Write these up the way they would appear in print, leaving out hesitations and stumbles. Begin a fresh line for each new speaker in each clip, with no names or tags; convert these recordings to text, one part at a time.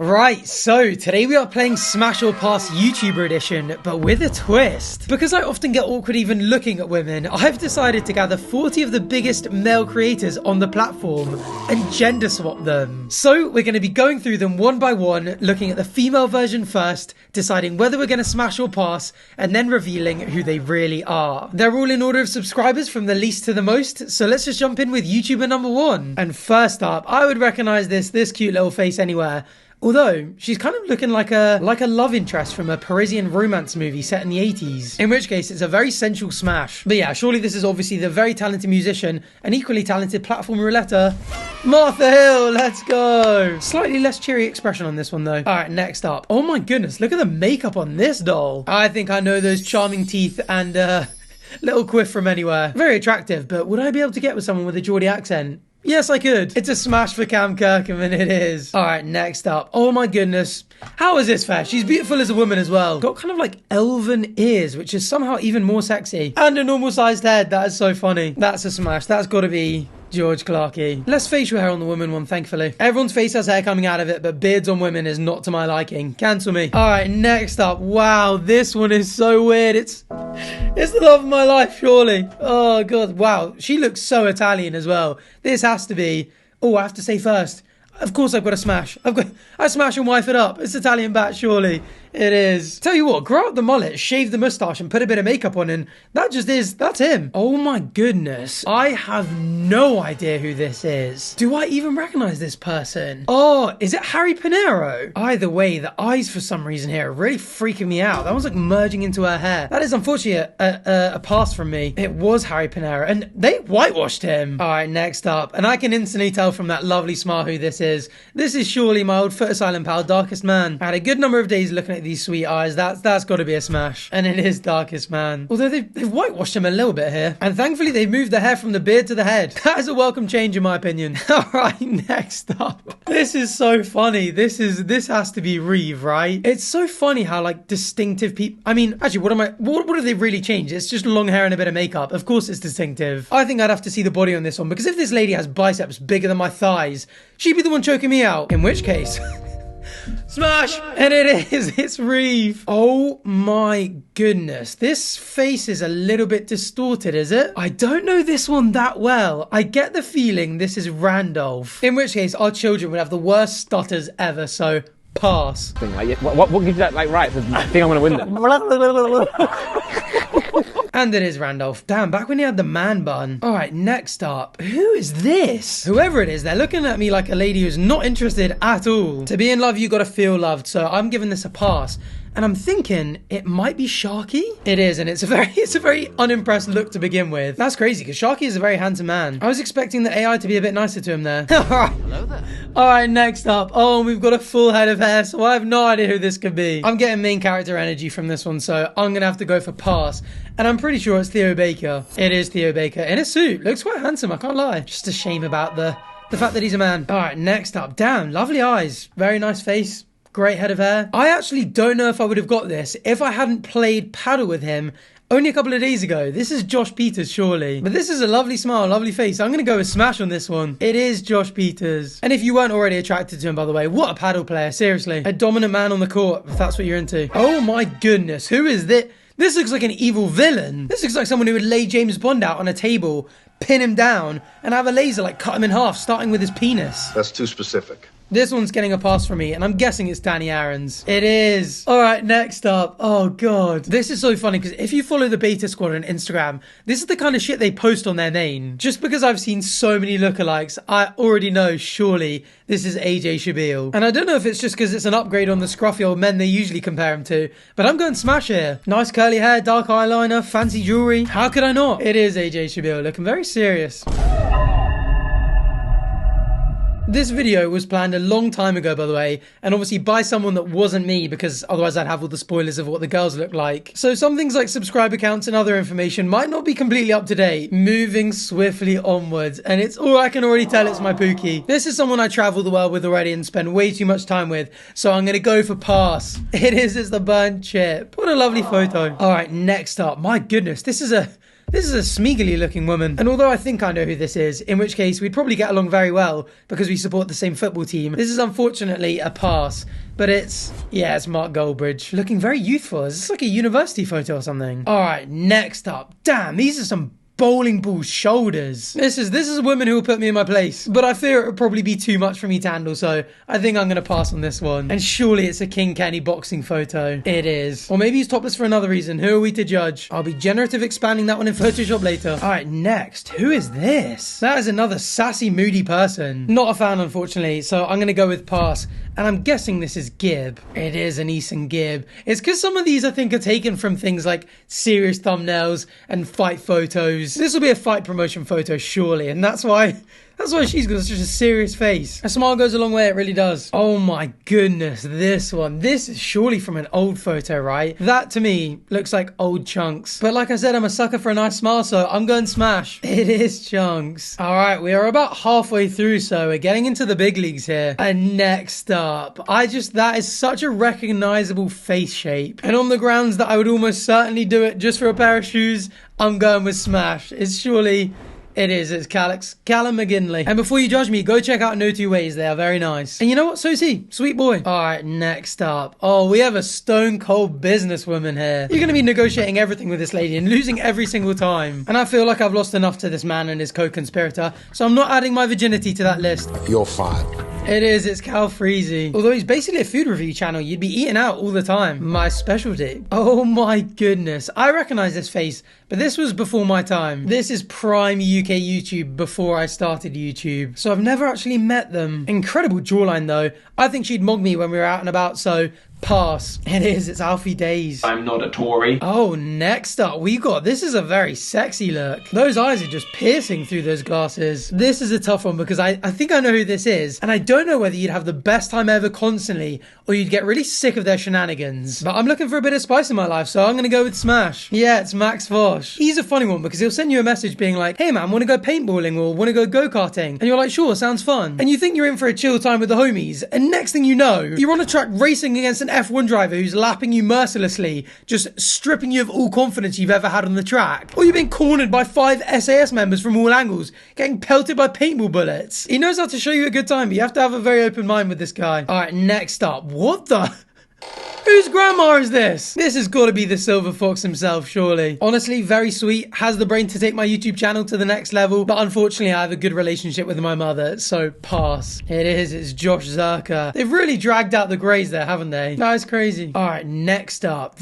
Right, so today we are playing Smash or Pass YouTuber edition, but with a twist. Because I often get awkward even looking at women, I've decided to gather 40 of the biggest male creators on the platform and gender swap them. So we're going to be going through them one by one, looking at the female version first, deciding whether we're going to smash or pass, and then revealing who they really are. They're all in order of subscribers from the least to the most, so let's just jump in with YouTuber number 1. And first up, I would recognize this cute little face anywhere. Although, she's kind of looking like a love interest from a Parisian romance movie set in the 80s. In which case, it's a very sensual smash. But yeah, surely this is obviously the very talented musician and equally talented platform roulette, Martha Hill, let's go! Slightly less cheery expression on this one though. Alright, next up. Oh my goodness, look at the makeup on this doll. I think I know those charming teeth and little quiff from anywhere. Very attractive, but would I be able to get with someone with a Geordie accent? Yes, I could. It's a smash for Cam Kirkman, it is. Alright, next up. Oh my goodness. How is this fair? She's beautiful as a woman as well. Got kind of like elven ears, which is somehow even more sexy. And a normal sized head. That is so funny. That's a smash. That's got to be George Clarke. Less facial hair on the woman one, thankfully. Everyone's face has hair coming out of it, but beards on women is not to my liking. Cancel me. Alright, next up. Wow, this one is so weird. It's the love of my life, surely. Oh, God. Wow. She looks so Italian as well. This has to be... Oh, I have to say first. Of course I've got to smash. I smash and wife it up. It's ItalianBach, surely. It is. Tell you what, grow out the mullet, shave the moustache, and put a bit of makeup on, and that's him. Oh my goodness. I have no idea who this is. Do I even recognize this person? Oh, is it Harry Pinero? Either way, the eyes for some reason here are really freaking me out. That was like merging into her hair. That is unfortunately a pass from me. It was Harry Pinero, and they whitewashed him. All right, next up. And I can instantly tell from that lovely smile who this is. This is surely my old foot asylum pal, Darkest Man. I had a good number of days looking at these sweet eyes. That's got to be a smash. And it is Darkest Man. Although they've whitewashed him a little bit here. And thankfully they've moved the hair from the beard to the head. That is a welcome change in my opinion. Alright, next up. This is so funny. This has to be Reeve, right? It's so funny how like distinctive people... I mean, actually, what have they really changed? It's just long hair and a bit of makeup. Of course it's distinctive. I think I'd have to see the body on this one, because if this lady has biceps bigger than my thighs, she'd be the one choking me out. In which case... Smash! And it is, it's Reeve. Oh my goodness. This face is a little bit distorted, is it? I don't know this one that well. I get the feeling this is Randolph. In which case, our children would have the worst stutters ever, so pass.
What gives you that like right? I think I'm gonna win this.
And it is Randolph. Damn, back when he had the man bun. Alright, next up. Who is this? Whoever it is, they're looking at me like a lady who's not interested at all. To be in love, you gotta feel loved, so I'm giving this a pass. And I'm thinking it might be Sharky. It is, and it's a very unimpressed look to begin with. That's crazy, because Sharky is a very handsome man. I was expecting the AI to be a bit nicer to him there. Alright.
Hello there.
Alright, next up. Oh, we've got a full head of hair, so I have no idea who this could be. I'm getting main character energy from this one, so I'm gonna have to go for pass. And I'm pretty sure it's Theo Baker. It is Theo Baker in a suit. Looks quite handsome, I can't lie. Just a shame about the fact that he's a man. Alright, next up. Damn, lovely eyes. Very nice face. Great head of hair. I actually don't know if I would have got this if I hadn't played paddle with him only a couple of days ago. This is Josh Peters, surely. But this is a lovely smile, lovely face. I'm going to go with smash on this one. It is Josh Peters. And if you weren't already attracted to him, by the way, what a paddle player, seriously. A dominant man on the court, if that's what you're into. Oh my goodness, who is this? This looks like an evil villain. This looks like someone who would lay James Bond out on a table, pin him down, and have a laser like cut him in half, starting with his penis.
That's too specific.
This one's getting a pass from me, and I'm guessing it's Danny Aarons. It is. All right, next up. Oh, God. This is so funny, because if you follow the Beta Squad on Instagram, this is the kind of shit they post on their name. Just because I've seen so many lookalikes, I already know, surely, this is AJ Shabil. And I don't know if it's just because it's an upgrade on the scruffy old men they usually compare him to, but I'm going smash here. Nice curly hair, dark eyeliner, fancy jewelry. How could I not? It is AJ Shabil, looking very serious. This video was planned a long time ago, by the way, and obviously by someone that wasn't me, because otherwise I'd have all the spoilers of what the girls look like. So some things like subscriber counts and other information might not be completely up to date. Moving swiftly onwards, and I can already tell it's my Pookie. This is someone I travel the world with already and spend way too much time with, so I'm gonna go for pass. It's the burnt chip. What a lovely photo. All right, next up. My goodness, this is a This is a smeagly looking woman. And although I think I know who this is, in which case we'd probably get along very well because we support the same football team, this is unfortunately a pass. But it's Mark Goldbridge. Looking very youthful. Is this like a university photo or something? Alright, next up. Damn, these are some bowling ball shoulders. This is a woman who will put me in my place, but I fear it would probably be too much for me to handle, so I think I'm gonna pass on this one. And surely it's a King Kenny boxing photo. It is. Or maybe he's topless for another reason. Who are we to judge? I'll be generative expanding that one in Photoshop later. Alright, next. Who is this? That is another sassy, moody person. Not a fan, unfortunately, so I'm gonna go with pass. And I'm guessing this is Gibb. It is an Eason Gibb. It's because some of these I think are taken from things like serious thumbnails and fight photos. This will be a fight promotion photo, surely, and that's why she's got such a serious face. A smile goes a long way, it really does. Oh my goodness, this one. This is surely from an old photo, right? That, to me, looks like old Chunks. But like I said, I'm a sucker for a nice smile, so I'm going smash. It is Chunks. Alright, we are about halfway through, so we're getting into the big leagues here. And next up, that is such a recognizable face shape. And on the grounds that I would almost certainly do it just for a pair of shoes, I'm going with smash. It's Callum McGinley. And before you judge me, go check out No Two Ways. They are very nice. And you know what? So is he. Sweet boy. Alright, next up. Oh, we have a stone cold businesswoman here. You're going to be negotiating everything with this lady and losing every single time. And I feel like I've lost enough to this man and his co-conspirator, so I'm not adding my virginity to that list.
You're fine.
It's Cal Freezy. Although he's basically a food review channel, you'd be eating out all the time. My specialty. Oh my goodness. I recognize this face, but this was before my time. This is prime UK YouTube before I started YouTube. So I've never actually met them. Incredible jawline though. I think she'd mug me when we were out and about, so pass. It's Alfie Days.
I'm not a Tory.
Oh, next up this is a very sexy look. Those eyes are just piercing through those glasses. This is a tough one because I think I know who this is, and I don't know whether you'd have the best time ever constantly or you'd get really sick of their shenanigans. But I'm looking for a bit of spice in my life, so I'm gonna go with smash. Yeah, it's Max Vosh. He's a funny one because he'll send you a message being like, hey man, wanna go paintballing or wanna go go-karting? And you're like, sure, sounds fun. And you think you're in for a chill time with the homies, and next thing you know, you're on a track racing against an F1 driver who's lapping you mercilessly, just stripping you of all confidence you've ever had on the track. Or you're being cornered by 5 SAS members from all angles, getting pelted by paintball bullets. He knows how to show you a good time, but you have to have a very open mind with this guy. Alright, next up. What the... Whose grandma is this? This has got to be the Silver Fox himself, surely. Honestly, very sweet. Has the brain to take my YouTube channel to the next level. But unfortunately, I have a good relationship with my mother, so pass. It's Josh Zerka. They've really dragged out the greys there, haven't they? That is crazy. Alright, next up.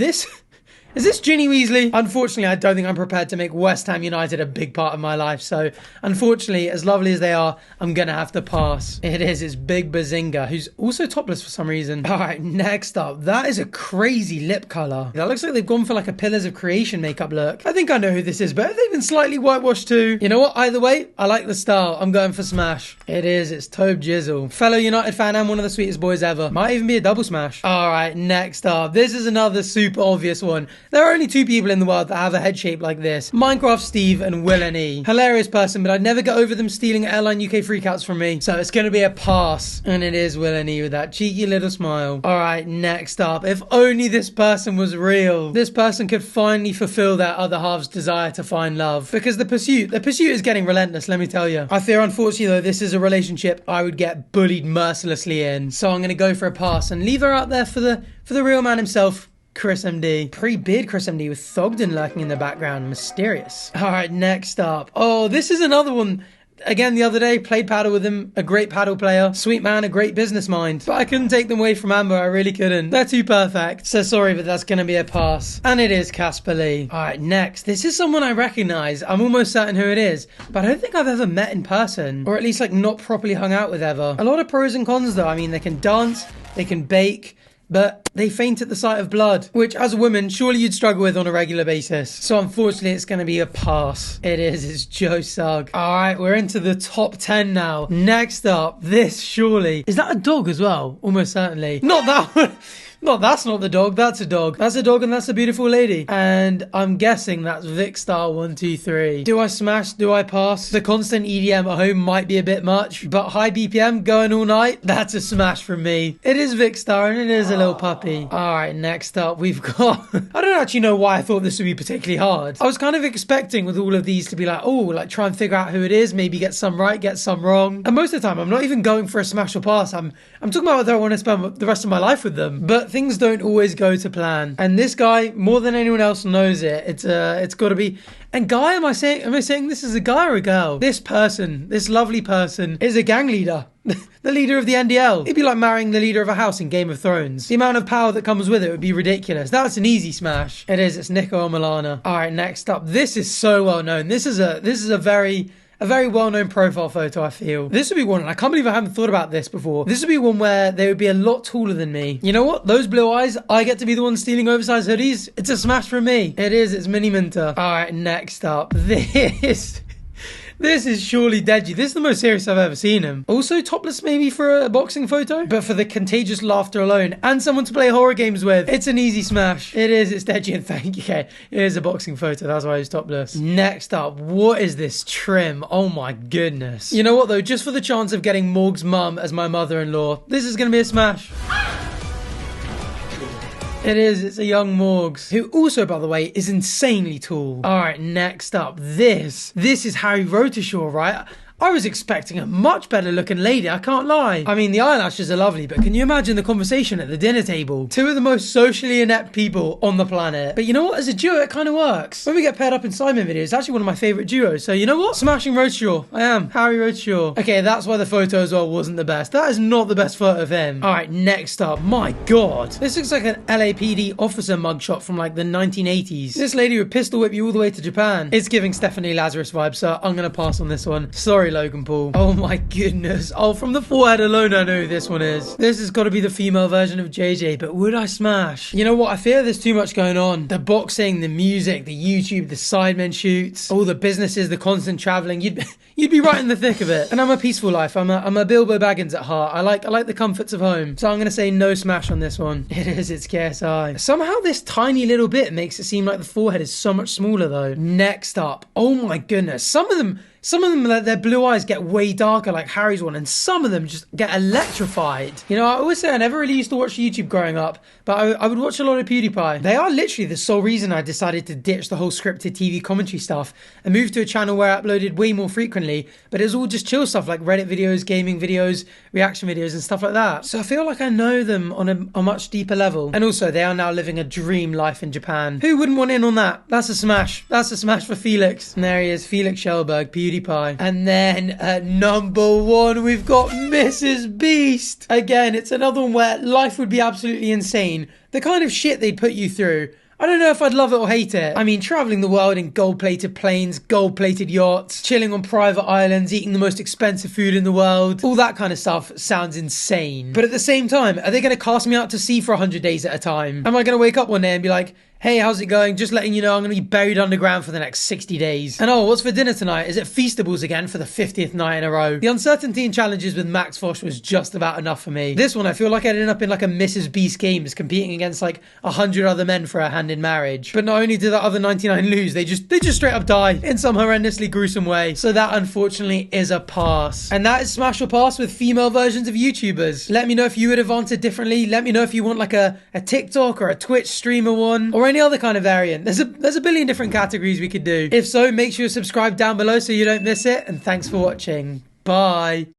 Is this Ginny Weasley? Unfortunately, I don't think I'm prepared to make West Ham United a big part of my life. So, unfortunately, as lovely as they are, I'm going to have to pass. It's Big Bazinga, who's also topless for some reason. All right, next up. That is a crazy lip colour. That looks like they've gone for like a Pillars of Creation makeup look. I think I know who this is, but have they been slightly whitewashed too? You know what? Either way, I like the style. I'm going for smash. It's Tobe Jizzle. Fellow United fan and one of the sweetest boys ever. Might even be a double smash. All right, next up. This is another super obvious one. There are only 2 people in the world that have a head shape like this. Minecraft Steve and willne. Hilarious person, but I'd never get over them stealing Airline UK freakouts from me. So it's going to be a pass. And it is willne with that cheeky little smile. Alright, next up. If only this person was real. This person could finally fulfill their other half's desire to find love. Because the pursuit is getting relentless, let me tell you. I fear, unfortunately, though, this is a relationship I would get bullied mercilessly in. So I'm going to go for a pass and leave her out there for the real man himself. chrismd. Pre-beard chrismd with Thogden lurking in the background. Mysterious. Alright, next up. Oh, this is another one. Again, the other day, played paddle with him. A great paddle player. Sweet man, a great business mind. But I couldn't take them away from Amber. I really couldn't. They're too perfect. So sorry, but that's going to be a pass. And it is Casper Lee. Alright, next. This is someone I recognise. I'm almost certain who it is. But I don't think I've ever met in person. Or at least, like, not properly hung out with ever. A lot of pros and cons, though. I mean, they can dance. They can bake. But they faint at the sight of blood, which as a woman, surely you'd struggle with on a regular basis. So unfortunately, it's going to be a pass. It's Joe Sugg. All right, we're into the top 10 now. Next up, this surely. Is that a dog as well? Almost certainly. Not that one. No, that's not the dog. That's a dog. That's a dog and that's a beautiful lady. And I'm guessing that's Vicstar123. Do I smash? Do I pass? The constant EDM at home might be a bit much, but high BPM going all night, that's a smash from me. It is Vicstar and it is a little puppy. pewdiepie. Alright, next up we've got... I don't actually know why I thought this would be particularly hard. I was kind of expecting with all of these to be like, oh, like try and figure out who it is, maybe get some right, get some wrong. And most of the time, I'm not even going for a smash or pass. I'm talking about whether I want to spend the rest of my life with them. But things don't always go to plan. And this guy, more than anyone else, knows it. It's got to be... And guy, am I saying this is a guy or a girl? This person, this lovely person, is a gang leader. The leader of the NDL. It'd be like marrying the leader of a house in Game of Thrones. The amount of power that comes with it would be ridiculous. That's an easy smash. It is. It's Nico or Milana. All right, next up. This is so well known. This is a very well-known profile photo, I feel. This would be one, and I can't believe I haven't thought about this before. This would be one where they would be a lot taller than me. You know what? Those blue eyes, I get to be the one stealing oversized hoodies. It's a smash from me. It is. It's miniminter. All right, next up. This is surely Deji. This is the most serious I've ever seen him. Also topless maybe for a boxing photo, but for the contagious laughter alone and someone to play horror games with, it's an easy smash. It is. It's Deji, and thank you. Okay, it is a boxing photo. That's why he's topless. Next up, what is this trim? Oh my goodness. You know what though? Just for the chance of getting Morg's mum as my mother-in-law, this is going to be a smash. It is. It's a young Morgs, who also, by the way, is insanely tall. All right, next up, this is Harry Wrotetoshaw, right? I was expecting a much better looking lady, I can't lie. I mean, the eyelashes are lovely, but can you imagine the conversation at the dinner table? Two of the most socially inept people on the planet. But you know what? As a duo, it kind of works. When we get paired up in sidemen videos, it's actually one of my favourite duos. So you know what? Smashing Wrotetoshaw. I am. Harry Wrotetoshaw. Okay, that's why the photo as well wasn't the best. That is not the best photo of him. All right, next up. My God. This looks like an LAPD officer mugshot from like the 1980s. This lady would pistol whip you all the way to Japan. It's giving Stephanie Lazarus vibes, so I'm going to pass on this one. Sorry, Logan Paul. Oh my goodness. Oh, from the forehead alone, I know who this one is. This has got to be the female version of JJ, but would I smash? You know what? I fear there's too much going on. The boxing, the music, the YouTube, the sidemen shoots, all the businesses, the constant traveling. You'd be right in the thick of it. And I'm a peaceful life. I'm a Bilbo Baggins at heart. I like the comforts of home. So I'm going to say no smash on this one. It is. It's KSI. Somehow this tiny little bit makes it seem like the forehead is so much smaller though. Next up. Oh my goodness. Some of them, their blue eyes get way darker like Harry's one, and some of them just get electrified. You know, I always say I never really used to watch YouTube growing up, but I would watch a lot of PewDiePie. They are literally the sole reason I decided to ditch the whole scripted TV commentary stuff and move to a channel where I uploaded way more frequently, but it was all just chill stuff like Reddit videos, gaming videos, reaction videos and stuff like that. So I feel like I know them on a much deeper level. And also, they are now living a dream life in Japan. Who wouldn't want in on that? That's a smash. That's a smash for Felix. And there he is, Felix Schellberg, PewDiePie. And then at number one, we've got Mrs. Beast. Again, it's another one where life would be absolutely insane. The kind of shit they'd put you through. I don't know if I'd love it or hate it. I mean, traveling the world in gold-plated planes, gold-plated yachts, chilling on private islands, eating the most expensive food in the world, all that kind of stuff sounds insane. But at the same time, are they going to cast me out to sea for 100 days at a time? Am I going to wake up one day and be like, hey, how's it going? Just letting you know I'm going to be buried underground for the next 60 days. And oh, what's for dinner tonight? Is it Feastables again for the 50th night in a row? The uncertainty and challenges with Max Fosh was just about enough for me. This one, I feel like I'd end up in like a Mrs. Beast Games competing against like 100 other men for a hand in marriage. But not only did the other 99 lose, they just straight up die in some horrendously gruesome way. So that unfortunately is a pass. And that is Smash or Pass with female versions of YouTubers. Let me know if you would have answered differently. Let me know if you want like a TikTok or a Twitch streamer one or any other kind of variant. There's a billion different categories we could do. If so, make sure you subscribe down below so you don't miss it. And thanks for watching. Bye.